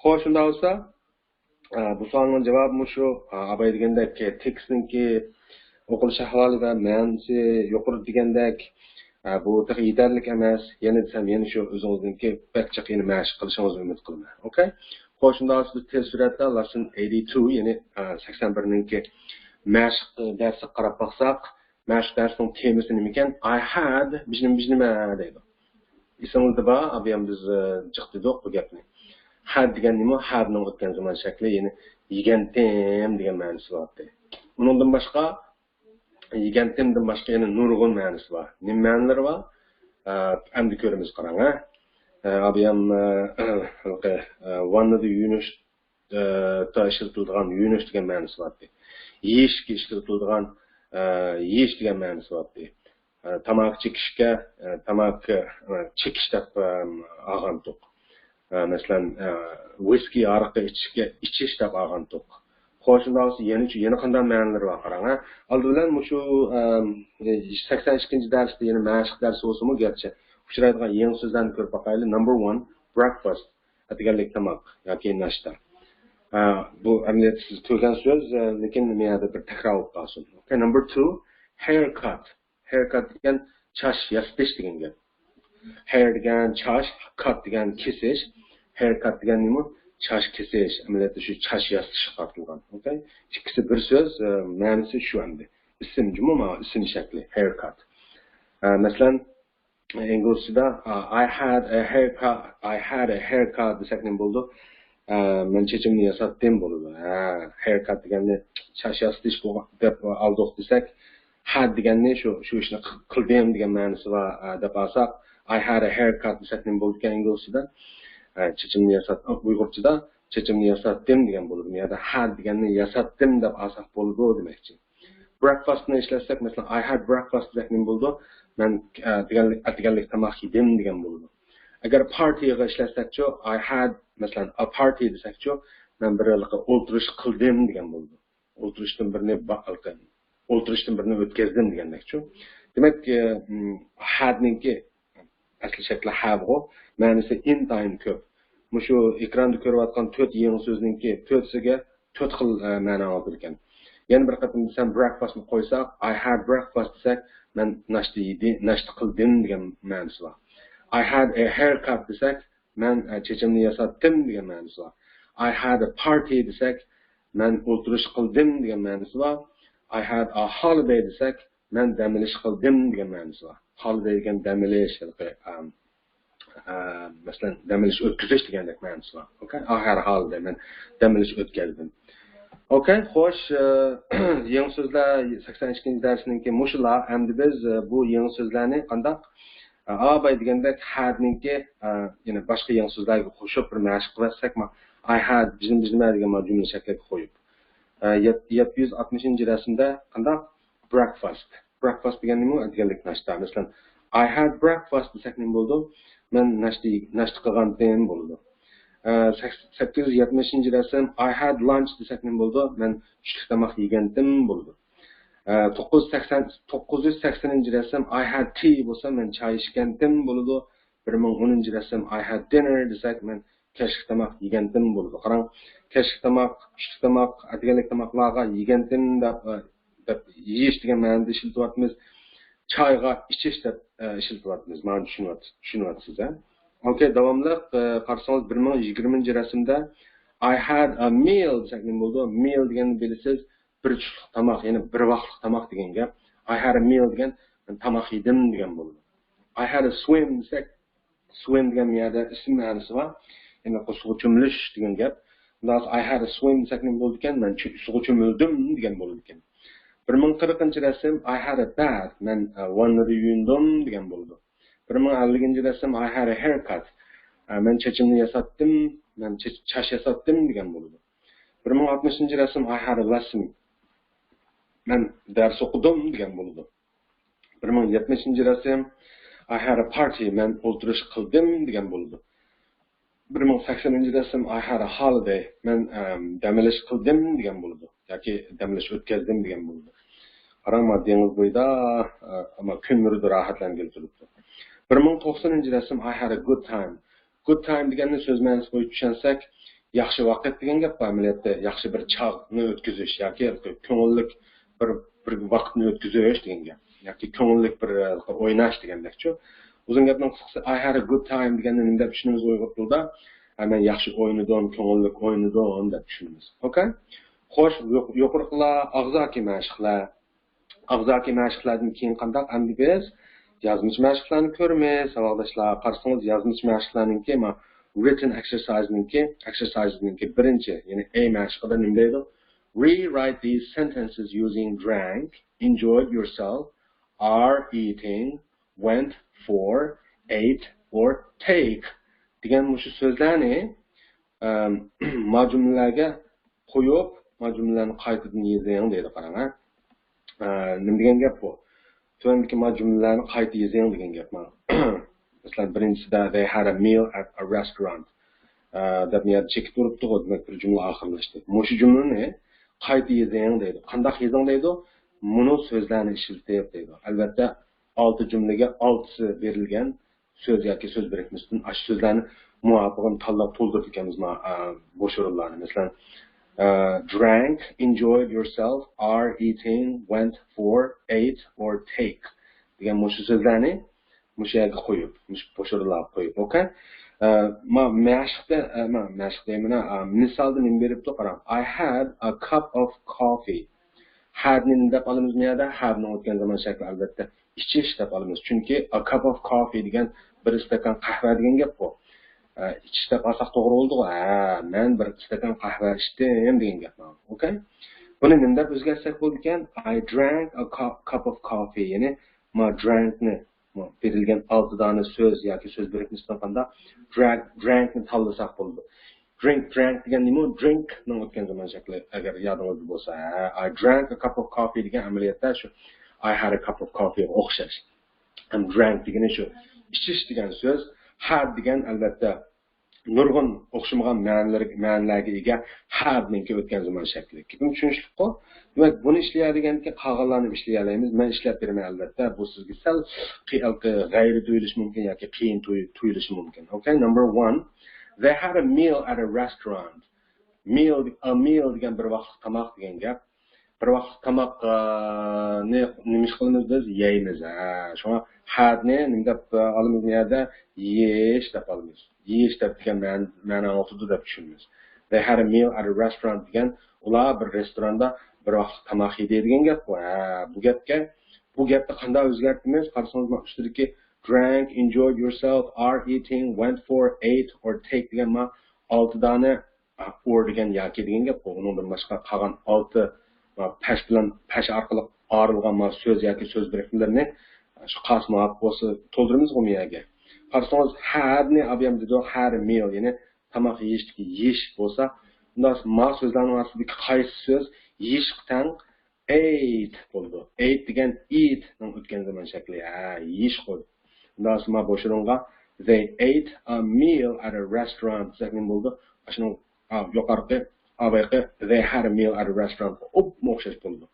Speaker 1: Xo'sh, shunda bo'lsa, bu savolning javobi shu, abay degandek tekstningki o'qilish ahvoli va ma'nosi yuqori degandek bu yetarli emas. Yana desam, yana shu o'zingizningki bakchaq yana mashq qilishingizni umid qilaman. Okay? Xo'sh, shunda bo'lsa tez suratda lesson 82, ya'ni 81ningki mashq darsi qarab baqsaq, mashq darsining temasi nima ekan? I had bijnima deydi. Esingizda bor, abiyam biz jiqdidik bu gapni. Had degan nima? Have ning o'tgan zaman shakli, ya'ni yegandim degan ma'nosi bor. Undan boshqa yegantimdan boshqa yana nurg'un ma'nosi bor. Nima ma'nolari bor? Endi ko'ramiz qarang. Bu ham vannada yuvinish ishletilgan yuvinish degan ma'nosi bor. Yeyishga ishletilgan yeyish degan ma'nosi bor. Tamoq chekishga tamoq chekish deb olgan to'q. Masalan, whisky araqi ichish deb olgan to'q. Xo'shindaqsi yana qanday ma'nolari bor qarang. Oldi bilan shu 82-darsda yana mashq darsi bo'lsa-mu, garchi uchraydigan yangi so'zlarni ko'rib boqaylik. Number 1, breakfast. Atigalik tamoq yoki nashta. Bu amaliyotda siz ko'rgan so'z, lekin menda bir takror bo'lib qolsin. Okay, number 2, haircut. Haircut degan chash yastish degan gap. Hair degan chash, cut degan kesish. Haircut degan nima? Chash kesish. Amaliyotda shu chash yastish qartilgan. Okay? İkisi bir so'z, ma'nosi shu endi. Ism jumla, ism shakli, haircut. Masalan, İngilizce'de I had a haircut desak ne bo'ldi? Men chechimni yasatdim bo'ldi. Haircut deganni chash yastish deb oldik desak, had deganni shu ishni qildim degan ma'nosi va deb olsak, I had a haircut desak ne bo'ldi ekan inglizchada? Chechimni yasatdim, Uyg'urchada chechimni yasatdim degan bo'ladi. Bu yerda had deganni yasatdim deb olsak bo'ladi demakchi. Breakfastni ishlasak, masalan, I had breakfast desak ne bo'ldi? Men deganlik tamoq yedim degan bo'ladi. Agar partyga ishlasak-chi, I had masalan a party desak-chi, men bir o'tirish qildim degan bo'ladi. O'tirishdan birini o'tkazdim degandek-chi. Demak, hadninki asli shakli have-go, ma'nosi intayin ko'p. Shu ekranda ko'rayotgan 4 yangi so'zninki 4siga 4 xil ma'no olib ekan. Yana bir qatim desam breakfastni qo'ysak, I had breakfast desak, men nashta qildim degan ma'nosi bor. I had a haircut desak, men chechimni yasatdim degan ma'nosi bor. I had a party desak, men o'tirish qildim degan ma'nosi bor. I had a holiday desak, men dam olish qildim degan ma'nosi bor. Holiday degan dam olish, masalan, dam olish o'tkazish degandek ma'nosi bor. Okay? I had a holiday, men dam olish o'tkazdim. Okay, xo'sh, yangi so'zlar 82-darsninki mushular, endi biz bu yangi so'zlarni qanday abay degandek hadninki yana boshqa yangi so'zlarga qo'shib bir mashq qilsakmi, I had bizim degan jumla shakliga qo'yib. 760-rasmda qanday breakfast. Breakfast degan nima? Deganlik nashta. Masalan, I had breakfast desak nima bo'ldi? Men nashta qilgandim bo'ldi. 870-rasm I had lunch desak nima bo'ldi? Men tushlik tamoq yegandim bo'ldi. 980-rasm I had tea bo'lsa men choy ichgandim bo'ldi. 1010-rasm I had dinner desak men kechki tamoq yegandim bo'ldi. Qarang, kechki tamoq, tushlik tamoq, deganlik tamoqlarga yegandim deb yeyish degan ma'noda ishlatyapmiz. Choyga ichish deb ishlatyapmiz. Mana tushunyapsiz, ha? Okay, davomli qarasangiz 1020-rasmda I had a meal desak nima bo'ldi? Meal deganni bilasiz, bir tushlik tamoq, ya'ni bir vaqtlik tamoq degan gap. I had a meal degan tamoq yedim degan bo'ldi. I had a swim desak, swim degan yerda ism ma'nosi bor. Ya'ni suvga cho'milish degan gap. Undan I had a swim desak nima bo'ldi ekan? Men suvga cho'mildim degan bo'ldi ekan. 1040-rasm I had a bath, men vannada yuyindim degan bo'ldi. 1050-rasm I had a haircut, men chechimni yasatdim, men chash yasatdim degan bo'ldi. 1060-rasm I had a lesson, men dars o'qidim degan bo'ldi. 1070-rasm I had a party, men o'tirish qildim degan bo'ldi. 1080-rasm I had a holiday, men dam olish qildim degan bo'ldi yoki dam olish o'tkazdim degan bo'ldi. Qarangma, dengiz bo'yida ama kun nurida rohatlanib turibdi. 1090-rasm I had a good time. Good time deganni so'z ma'nosi bo'yicha tushunsak, yaxshi vaqt degan gap amaliyotda yaxshi bir chaqni o'tkazish yoki ko'ngillik bir vaqtni o'tkazish degan gap. Yoki ko'ngillik bir o'ynash degandek-ku. Uzun gapning qisqasi I had a good time deganni nima deb tushunamiz Uyg'ur tilida? Men yaxshi o'ynadim, ko'ngillik o'ynadim deb tushunamiz. Okay? Xo'sh, yuqoriqilar og'zaki mashqlar. Og'zaki mashqlardan keyin qanday endi biz yozmish mashqlarni ko'ramiz. Savoldoshlar, qarasangiz yozmish mashqlarninki, written exercise'ninki birinchi, ya'ni A mashqida nima deydi? Rewrite these sentences using drank, enjoyed yourself, are eating, went for, ate, or take degan mushu so'zlarni majumlarga qo'yib, majumlarni qaytadan yozing deydi, qarang. Nima degan gap bu? Tuvandagi majumlarni qayta yozing degan gap. Masalan, birinchisida they had a meal at a restaurant. Deb niyat chekib turibdi, demak bir jumla oxirlashdi. Mushu jumlani qayta yozing deydi. Qanday yozing deydi? Buni so'zlarni ishlatib deydi. Albatta 6 jumlaga 6si berilgan so'z yoki so'z birikmasidan ash so'zlarni muvofiqini tanlab to'ldirib ekanmiz bo'sh o'rinlarni. Masalan, drank, enjoyed yourself, are eating, went for, ate or take degan mushu so'zlarni mushu yerga qo'yib, mushu bo'sh o'rinlarga qo'yib, okay? Misalda nima beribdi, qarang. I had a cup of coffee. Had ni deb olamiz bu yerda, have ni o'tgan zaman shakli albatta ichish deb olamiz. Chunki a cup of coffee degan bir stakan qahva degan gap bu. İchish deb olsak to'g'ri bo'ldi-ku. Men bir stakan qahva ichdim degan gap. Okay? Buni nima deb o'zgartirsak bo'ldi ekan? I drank a cup of coffee. Ya'ni drank ni berilgan 6 dona so'z yoki so'z birikmasidan qanda drank ni tanlasak bo'ldi. Drank degan nima? Drink ni o'tgan zaman shakli agar yodingizda bo'lsa, I drank a cup of coffee degan amaliyotda shu I had a cup of coffee o'xshash. Ham drank degani shu ichish degan so'z, had degan albatta nurg'un o'xshamagan ma'nolarga ega had ninki o'tgan zaman shakli. Kim tushunishliqmi? Demak, buni ishlaydiganki qolganlarni ishlay olamiz. Men ishlab beraman albatta. Bu sizga sal g'ayri tuyulishi mumkin yoki qiyin tuyulishi mumkin. Okay, number 1. They had a meal at a restaurant. A meal degan bir vaqt tamoq degan gap. Bir vaqt tamoq nima qilamiz biz? Yeymiz. Shunga had ni nima deb olamiz bu yerda? Yeyish deb olamiz. Yeyish deb degan ma'no oltida deb tushunamiz. They had a meal at a restaurant degan ular bir restoranda bir vaqt tamoq yedi degan gap bu. Bu gapni qanday o'zgartimiz? Qarasangiz men ustidagi drank, enjoyed yourself, are eating, went for, ate or take degan 6 dona or degan yoki degan gap bu. Undan boshqa qolgan 6 pash bilan pash orqali arilgan so'z yoki so'z birikmalarini shu qasmoq bo'lsa to'ldiramiz bu yerga. Qarasangiz had ni abiyam dedi, had a meal, ya'ni tamoq yeyish bo'lsa, unda so'zlarning orasida qaysi so'z yeyishdan ate bo'ldi. Ate degan eat ning o'tgan zaman shakli. Yeyish qo'y. Unda bo'shirunga they ate a meal at a restaurant degan bo'ldi. Shuni yuqorqi avayqi they had a meal at a restaurant. O'xshash bo'ldi.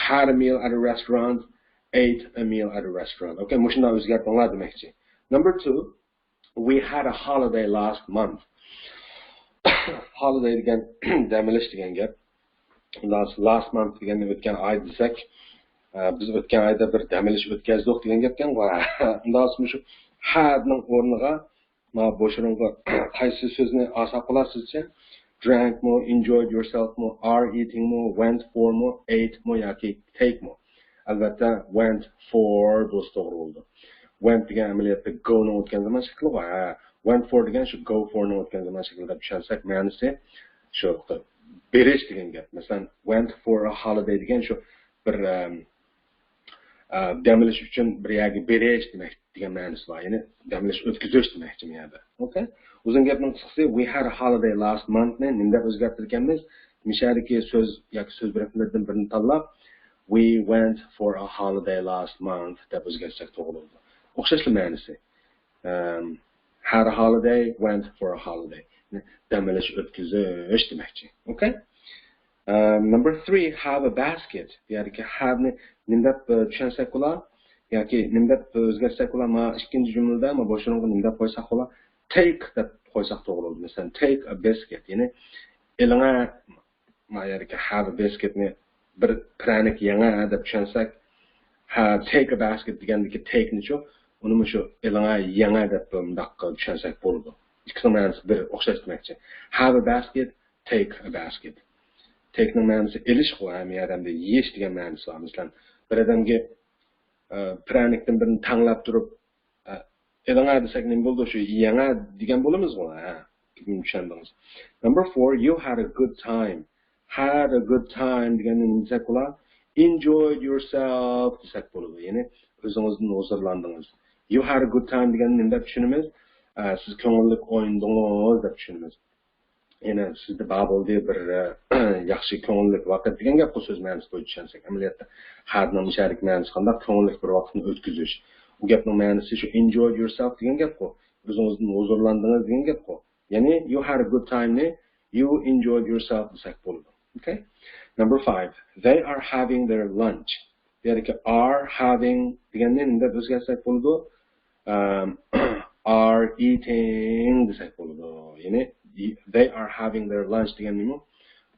Speaker 1: Had a meal at a restaurant, ate a meal at a restaurant. Okay, mushunda o'zgartirganlar demakchi. Number 2, we had a holiday last month. Holiday degan dam olish degan gap. Last month deganni o'tgan oy desak, biz o'tgan oyda bir dam olish o'tkazdik degan gapkan. Undan so'ng shu had ning o'rniga bo'shirunga qaysi so'zni olsa qolasizcha? Drank more, enjoyed yourself more, are eating more, went for more, ate more yoki take more. Albatta went for do'st to'g'ri bo'ldi. Went degan amaliyotda go ni o'tgan zaman shakli va went for degan shu go for ni o'tgan zaman shaklida tushunsak, ma'nosi shu berish degan gap. Masalan, went for a holiday degan shu bir dam olish uchun bir yerga berish demak degan ma'nosi bor. Ya'ni dam olish o'tkazish demakchi bu yerda. Okay? Uzun gapning qisqasi we had a holiday last month ni nima deb o'zgartirganmiz? Mishadagi so'z yoki so'z birikmalaridan birini tanlab we went for a holiday last month deb o'zgartirsak to'g'ri bo'ladi. O'xshashli ma'nosi. Had a holiday, went for a holiday. Dam olish o'tkazish demakchi. Okay? Number 3, have a basket. Ya'ni have ni nima deb tushunsak ular yoki nima deb o'zgartirsak ular ikkinchi jumlada boshlangan nima deb qo'ysak ular take deb qo'ysak to'g'ri bo'ladi. Masalan, take a basket, ya'ni elingga yoki have a basket ni bir pranik yanga deb tushunsak, take a basket degandagi take nichu uni shu elingga yanga deb bundoq tushunsak bo'ladi. Ikkisi ma'nosi bir o'xshash demakchi. Have a basket, take a basket. Take ning ma'nosi elish qo'yami odamda yeyish degan ma'nosi bor. Masalan, bir odamga pranikdan birini tanlab turib elingga desak nima bo'ldi? Shu yanga degan bo'lamiz-ku. Tushundingiz. Number 4, you had a good time. had a good time deganni nima desak bo'ladi? Enjoyed yourself desak bo'ladi. Ya'ni o'zingizni huzurlandingiz. You had a good time deganni nima deb tushunamiz? Siz ko'ngilli o'yindingiz deb tushunamiz. Ya'ni sizda bor bo'ldi bir yaxshi ko'ngilli vaqt degan gap bu so'z ma'nosida bo'yicha tushunsak. Amaliyotda hadning sharik ma'nosi qanday ko'ngilli bir vaqtni o'tkazish. Bu gapning ma'nosi shu enjoy yourself degan gap ku. O'zingizni huzurlandingiz degan gap ku. Ya'ni you had a good time ni you enjoyed yourself desak bo'ladi. Okay? Number 5. They are having their lunch. Ya'ni are having deganni nima deb o'zgartirsak bo'ladi? Are eating desak bo'ladi. Ya'ni they are having their lunch degan nima?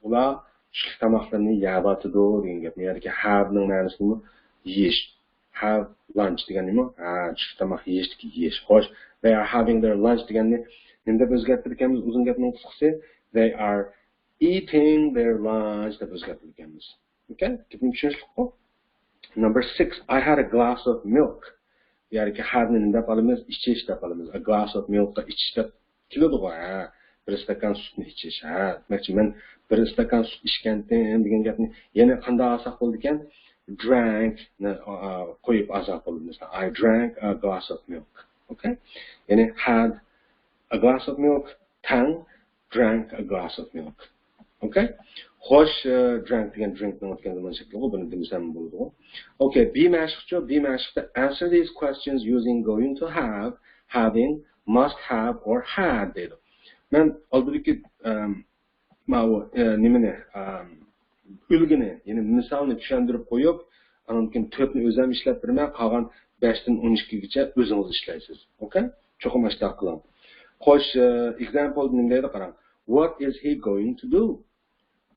Speaker 1: Ular tushlik tomoqlarni yeyotidi degan gap. Ya'ni have ning ma'nosi nima? Yeyish. Have lunch degan nima? Tushlik tomoq yeyish. Xo'sh, they are having their lunch deganni nima deb o'zgartirganmiz? Uzun gapning qisqasi they are eating their lunch deb o'zgartirganmiz. Okay? Gapni tushunishlikmi? Number 6. I had a glass of milk. Ya'ni had ni nima deb olamiz? Ichish deb olamiz. A glass of milk da ichish deb keladi-ku. Bir stakan sutni ichish. Demakchi men bir stakan sut ichgandim degan gapni yana qanday olsak bo'ldi ekan? Drank ni qo'yib olsak bo'ladi. Masalan, I drank a glass of milk. Okay? Ya'ni had a glass of milk, tang drank a glass of milk. Okay? Xo'sh, drank degan drink ni o'tgan zaman shakli bu buni demasam bo'ladi. Okay, be mashqchi, be mashqda answer these questions using going to have, having, must have or had dedi. Men oldiki mana nimani ulgini, ya'ni misolni tushuntirib qo'yib, anonkin 4 ni o'zim ishlab bermay, qolgan 5 dan 12 gacha o'zingiz ishlaysiz. Okay? Cho'qim ashta qiling. Xo'sh, example nima deydi qarang. What is he going to do?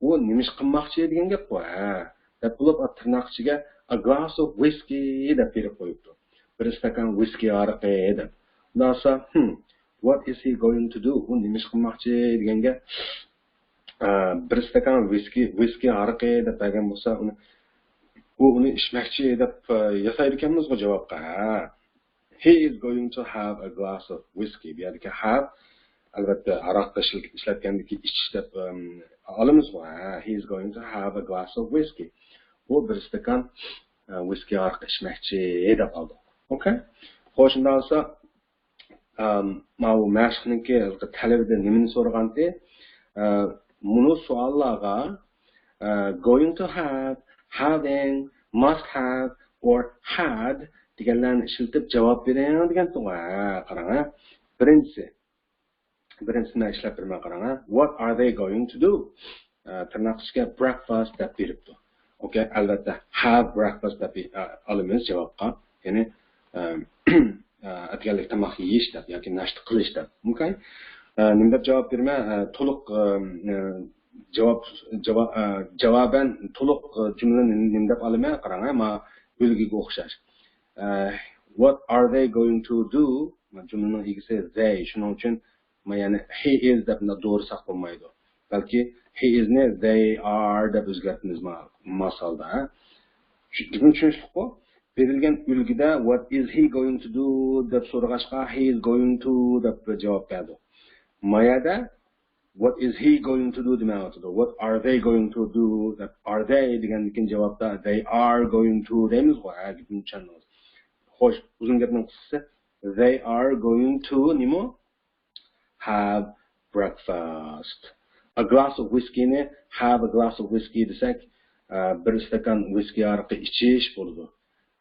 Speaker 1: U nima ish qilmoqchi degan gap bu. Deb bo'lib tirnoqchiga a glass of whiskey deb berib qo'yibdi. Bir stakan whiskey araqi deb. Undan so'ng what is he going to do? U nima ish qilmoqchi deganga bir stakan whiskey araqi deb bergan bo'lsa, uni ichmoqchi deb yasaydi ekanmiz bu javobga. He is going to have a glass of whiskey. Bu yerda have albatta aroqda ishlatgandiki ichish deb olamiz. He is going to have a glass of whiskey. Bu bir stakan whiskey araq ichmoqchi deb oldi. Okay? Xo'sh, undan so'ng mana mashqniki talabida nimani so'ragandi? Buni savollarga going to have, having, must have or had deganlarni ishlatib javob bering degan to'g'ri. Qarang, birinchisini ishlab bermay qarang. What are they going to do? Tirnoqchiga breakfast deb beribdi. Okay, albatta have breakfast deb olamiz javobga. Ya'ni atganlik tomoq yeyish deb yoki nashta qilish deb. Okay? Nima deb javob bermay, to'liq javoban to'liq jumlani nima deb olmay qarang, ma o'lgiga o'xshash. What are they going to do? Jumlaning egasi they. Shuning uchun yani he is deb to'g'ri saqlanmaydi. Balki he is ni they are deb o'zgartirish masalda. Tushunishliqmi? Berilgan ulgida what is he going to do deb so'rag'ashqa he is going to deb javob berdi. Mayada what is he going to do demayapti. What are they going to do? Deb are they degandan javobda they are going to deymiz ku. Gapni tushundingiz. Xo'sh, uzun gapning qisqasi they are going to nima? Have breakfast. A glass of whiskey ni have a glass of whiskey desak, bir stakan whiskey araqi ichish bo'ladi.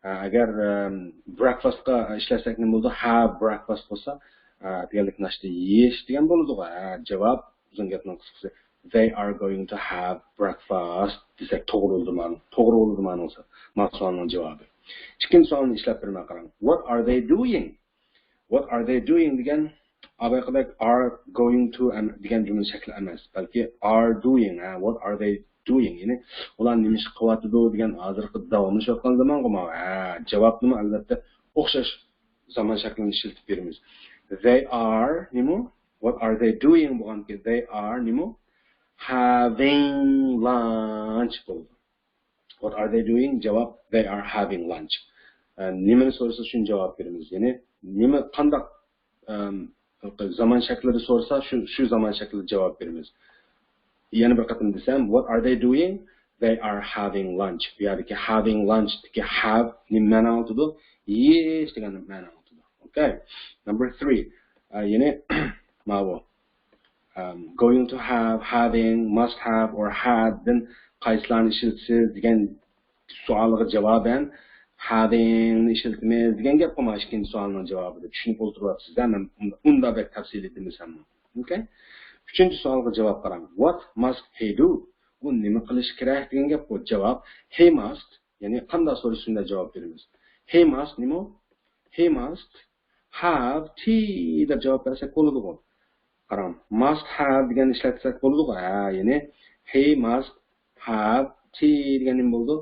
Speaker 1: Agar breakfast ga ishlasak nima bo'ladi? Have breakfast bo'lsa, deganlik nashta yeyish degan bo'ladi. Javob uzun gapning qisqasi they are going to have breakfast desak to'g'ri bo'ldi ma'nosi. Maqsadning javobi. Ikkinchi savolni ishlab bermay qarang. What are they doing? What are they doing degan abayqadak are going to degan jumla shakli emas, balki are doing. What are they doing? Ya'ni ular nima ish qilyapti degan hozirgi davomlashayotgan zaman qoma. Javob nima? Albatta o'xshash zaman shaklini ishlatib beramiz. They are nima? What are they doing? Bo'lganki they are nima? Having lunch bo'ldi. What are they doing? Javob they are having lunch. Nimani so'rasa shuni javob beramiz. Ya'ni nima qanday zaman shaklida so'rasa shu zaman shaklida javob beramiz. yana bir qatim desam, what are they doing? They are having lunch. Bu yerdagi having lunch deki have nima ma'no oladi? Yeyish degan ma'no oladi. Okay. Number 3. Yine ma'vo. Going to have, having, must have or had then qaysilarni ishlatasiz degan savolga javoban having ishlatamiz degan gap qolmash ikkinchi savolning javobida tushunib o'tiryapsizda. Men unda bir tafsil etmasam. Okay? Uchinchi savolga javob qarang. What must he do? Bu nima qilish kerak degan gap bu. Javob he must, ya'ni qanday so'rashunda javob beramiz. He must nima? He must have tea deb javob bersak bo'ladi. Qarang, must have degan ishlatsak bo'ladi. Ya'ni he must have tea degan nima bo'ldi?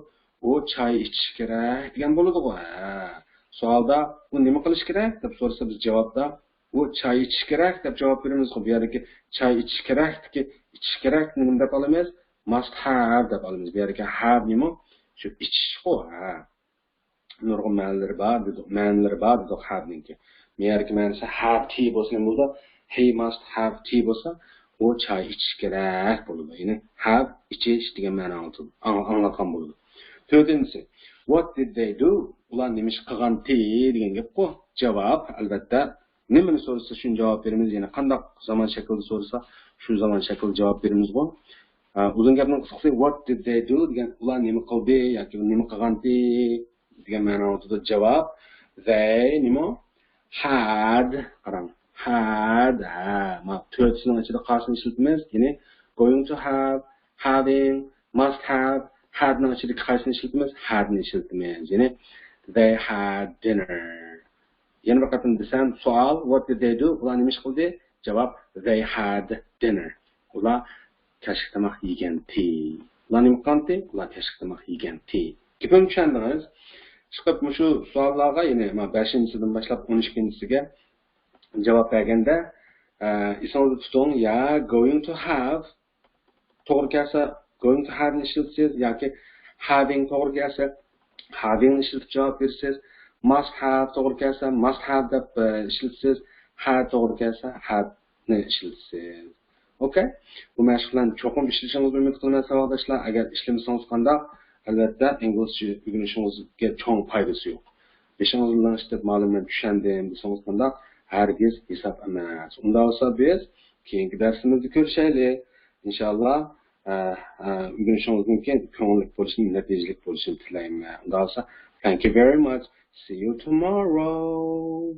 Speaker 1: U choy ichish kerak degan bo'ladi. Savolda u nima qilish kerak deb so'rasa biz javobda u choy ichish kerak deb javob beramiz. Bu yerdagi choy ichish kerak nima deb olamiz? Must have deb olamiz. Bu yerga have nima? Shu ichish nurg'un ma'nolari bor dedi have ningki. Bu yerga ma'nosi have tea bo'lsa nima bo'ladi? He must have tea bo'lsa u choy ichish kerak bo'ladi. Ya'ni have ichish degan ma'no anglatgan bo'ladi. To'rtinchisi, what did they do? Ular nima ish qilgan degan gap ku. Javob albatta nimani so'rasa shuni javob beramiz. Ya'ni qanday zamon shaklida so'rasa shu zamon shaklida javob beramiz ku. Uzun gapning qisqasi what did they do degan ular nima qildi yoki nima qilgan degan ma'noda javob they nima had qarang had ma to'rtisining ichida qarsini ishlatamiz. Ya'ni going to have, having, must have, had ning ichida qarsini ishlatamiz, had ni ishlatamiz. Ya'ni they had dinner. Yana bir qatim desam savol what did they do? Ular nima ish qildi? Javob they had dinner. Ular kashk tamoq yegan Ular nima qildi? Ular kashk tamoq yegan Gapim tushundingiz? Chiqib shu savollarga ya'ni 5-sidan boshlab 12-siga javob berganda esingizda tuting, ya going to have to'g'ri kelsa going to have ni ishlatsangiz yoki having to'g'ri kelsa having ni ishlatib javob bersangiz, must have to'g'ri kelsa must have deb ishlatsangiz, had to'g'ri kelsa had ni ishlatsangiz. Okay? Bu mashqlarni cho'qim ishlashingizni umid qilaman savoldoshlar. Agar ishlamasangiz qanday? Albatta inglizcha o'rganishingizga cho'ng foydasi yo'q. Beshingizni ishlab ma'lumot tushundim desangiz qanday? Hargiz hisob emas. Unda bo'lsa biz keyingi darsimizda ko'rishaylik. Inshaalloh o'rganishingizning ko'ngilli bo'lishini, natijali bo'lishini tilayman. Unda bo'lsa thank you very much. See you tomorrow.